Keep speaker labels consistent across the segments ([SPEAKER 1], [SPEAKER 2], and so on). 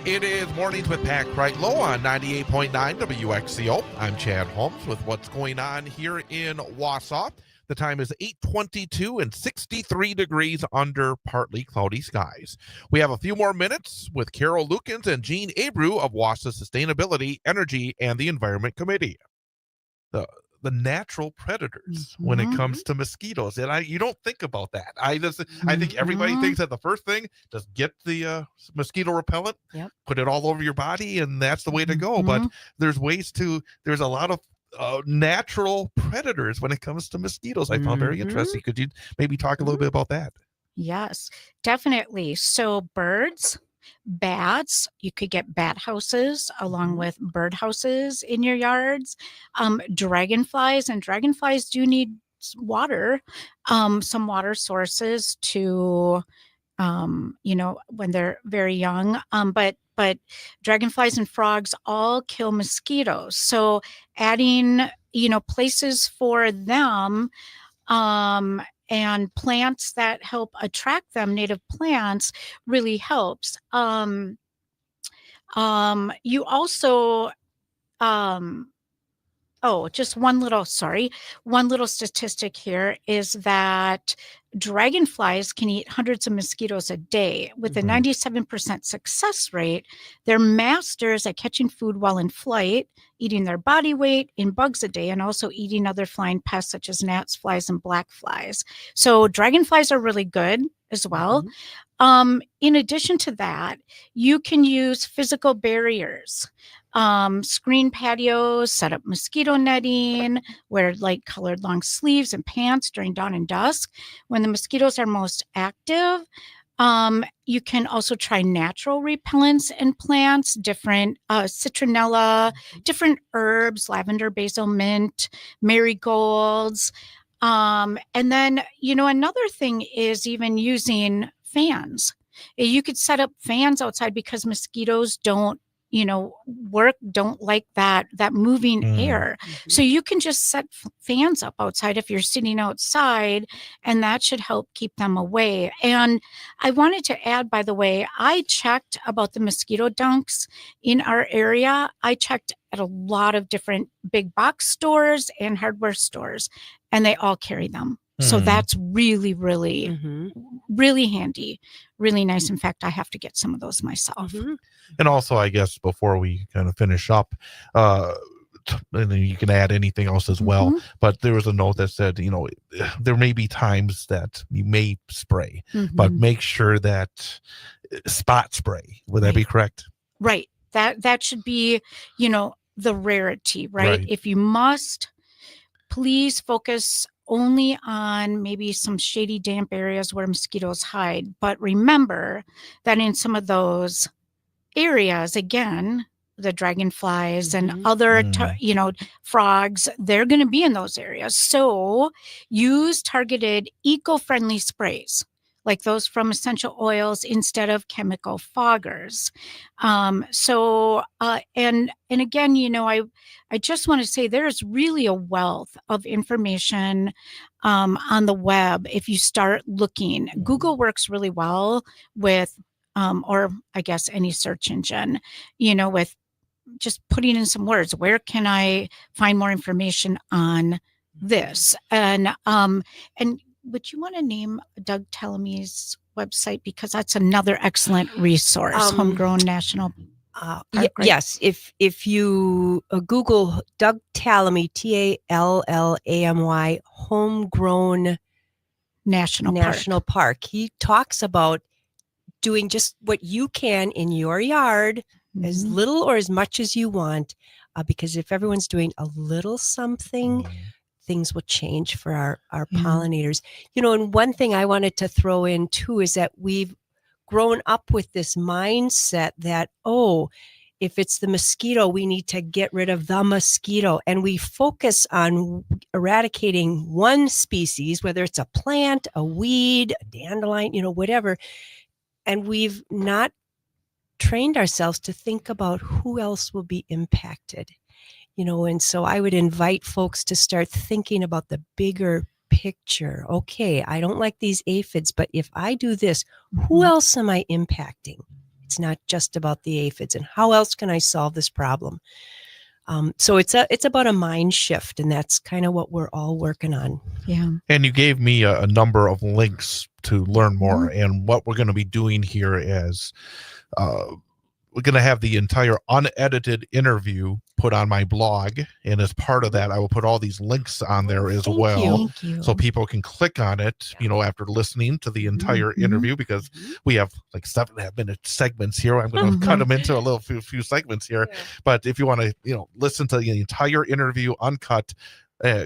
[SPEAKER 1] It is Mornings with Pat Kreitlow on 98.9 WXCO. I'm Chad Holmes with what's going on here in Wausau. The time is 8:22 and 63 degrees under partly cloudy skies. We have a few more minutes with Carol Lukens and Jean Abreu of Wausau Sustainability, Energy, and the Environment Committee. The natural predators when it comes to mosquitoes. And you don't think about that. I think everybody thinks that the first thing, just get the mosquito repellent, put it all over your body, and that's the way to go. But there's a lot of natural predators when it comes to mosquitoes. I found very interesting. Could you maybe talk a little bit about that?
[SPEAKER 2] Yes, definitely. So birds, bats, you could get bat houses along with bird houses in your yards. Dragonflies, and dragonflies do need water, some water sources to, when they're very young. But dragonflies and frogs all kill mosquitoes. So adding, places for them, and plants that help attract them, native plants, really helps. You also, just one little statistic here is that dragonflies can eat hundreds of mosquitoes a day. With a 97% success rate, they're masters at catching food while in flight, eating their body weight in bugs a day, and also eating other flying pests such as gnats, flies, and black flies. So dragonflies are really good as well. In addition to that, you can use physical barriers. Screen patios, set up mosquito netting, wear light colored long sleeves and pants during dawn and dusk when the mosquitoes are most active. You can also try natural repellents and plants, different citronella, different herbs, lavender, basil, mint, marigolds. And then, another thing is even using fans. You could set up fans outside because mosquitoes don't like that moving air. So you can just set fans up outside if you're sitting outside, and that should help keep them away. And I wanted to add, by the way, I checked about the mosquito dunks in our area. I checked at a lot of different big box stores and hardware stores, and they all carry them. So that's really, really, really handy, really nice. In fact, I have to get some of those myself.
[SPEAKER 1] And also, I guess, before we kind of finish up, and then you can add anything else as well. But there was a note that said, there may be times that you may spray, but make sure that spot spray. Would that be correct?
[SPEAKER 2] Right. That should be, the rarity, right? If you must, please focus only on maybe some shady, damp areas where mosquitoes hide. But remember that in some of those areas, again, the dragonflies and other, frogs, they're going to be in those areas. So use targeted eco-friendly sprays like those from essential oils instead of chemical foggers. And again, I just want to say there's really a wealth of information on the web. If you start looking, Google works really well with, or I guess any search engine, with just putting in some words. Where can I find more information on this? And would you want to name Doug Tallamy's website? Because that's another excellent resource, Homegrown National Park.
[SPEAKER 3] Yes, if you Google Doug Tallamy, Tallamy, Homegrown National Park, he talks about doing just what you can in your yard, as little or as much as you want, because if everyone's doing a little something, things will change for our pollinators. And one thing I wanted to throw in too is that we've grown up with this mindset that, if it's the mosquito, we need to get rid of the mosquito. And we focus on eradicating one species, whether it's a plant, a weed, a dandelion, whatever. And we've not trained ourselves to think about who else will be impacted. And so I would invite folks to start thinking about the bigger picture. Okay, I don't like these aphids, but if I do this, who else am I impacting? It's not just about the aphids. And how else can I solve this problem? So it's about a mind shift, and that's kind of what we're all working on.
[SPEAKER 2] Yeah.
[SPEAKER 1] And you gave me a number of links to learn more. And what we're going to be doing here is we're going to have the entire unedited interview put on my blog. And as part of that, I will put all these links on there as well.
[SPEAKER 3] Thank you.
[SPEAKER 1] So people can click on it, after listening to the entire interview, because we have like 7.5 minute segments here. I'm going to cut them into a little few segments here. Yeah. But if you want to, listen to the entire interview uncut,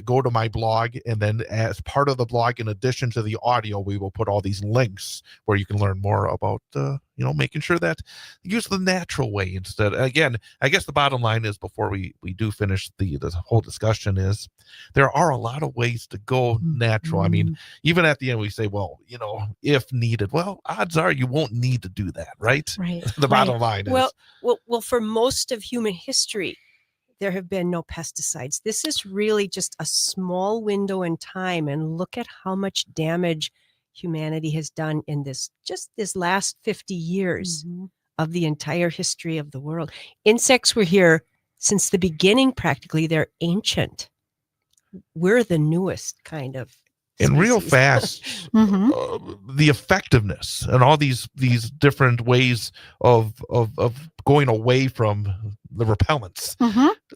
[SPEAKER 1] go to my blog, and then as part of the blog, in addition to the audio, we will put all these links where you can learn more about making sure that you use the natural way instead. Again, I guess the bottom line is, before we do finish the whole discussion, is there are a lot of ways to go natural. I mean, even at the end we say, well, if needed, well, odds are you won't need to do that, right? The bottom line is,
[SPEAKER 3] well, for most of human history, there have been no pesticides. This is really just a small window in time, and look at how much damage humanity has done in this last 50 years of the entire history of the world. Insects were here since the beginning, practically. They're ancient. We're the newest kind of species.
[SPEAKER 1] And real fast, the effectiveness and all these different ways of going away from the repellents,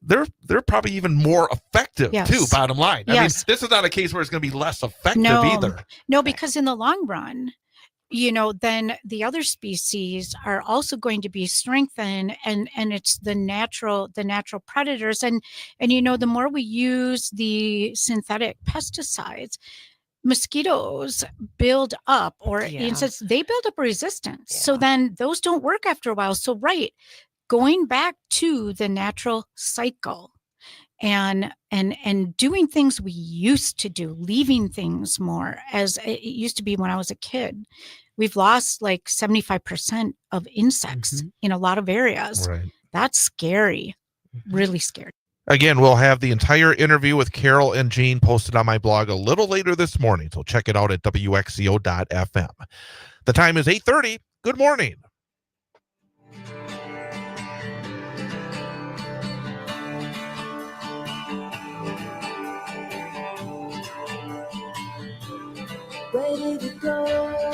[SPEAKER 1] they're probably even more effective too, bottom line. I mean, this is not a case where it's going to be less effective either.
[SPEAKER 2] No, because in the long run, then the other species are also going to be strengthened, and it's the natural predators. And the more we use the synthetic pesticides, mosquitoes build up, or instead they build up resistance. So then those don't work after a while. So going back to the natural cycle and doing things we used to do, leaving things more as it used to be when I was a kid. We've lost like 75% of insects in a lot of areas.
[SPEAKER 1] Right.
[SPEAKER 2] That's scary, really scary.
[SPEAKER 1] Again, we'll have the entire interview with Carol and Jean posted on my blog a little later this morning, so check it out at wxco.fm. The time is 8:30. Good morning.
[SPEAKER 4] Ready to go.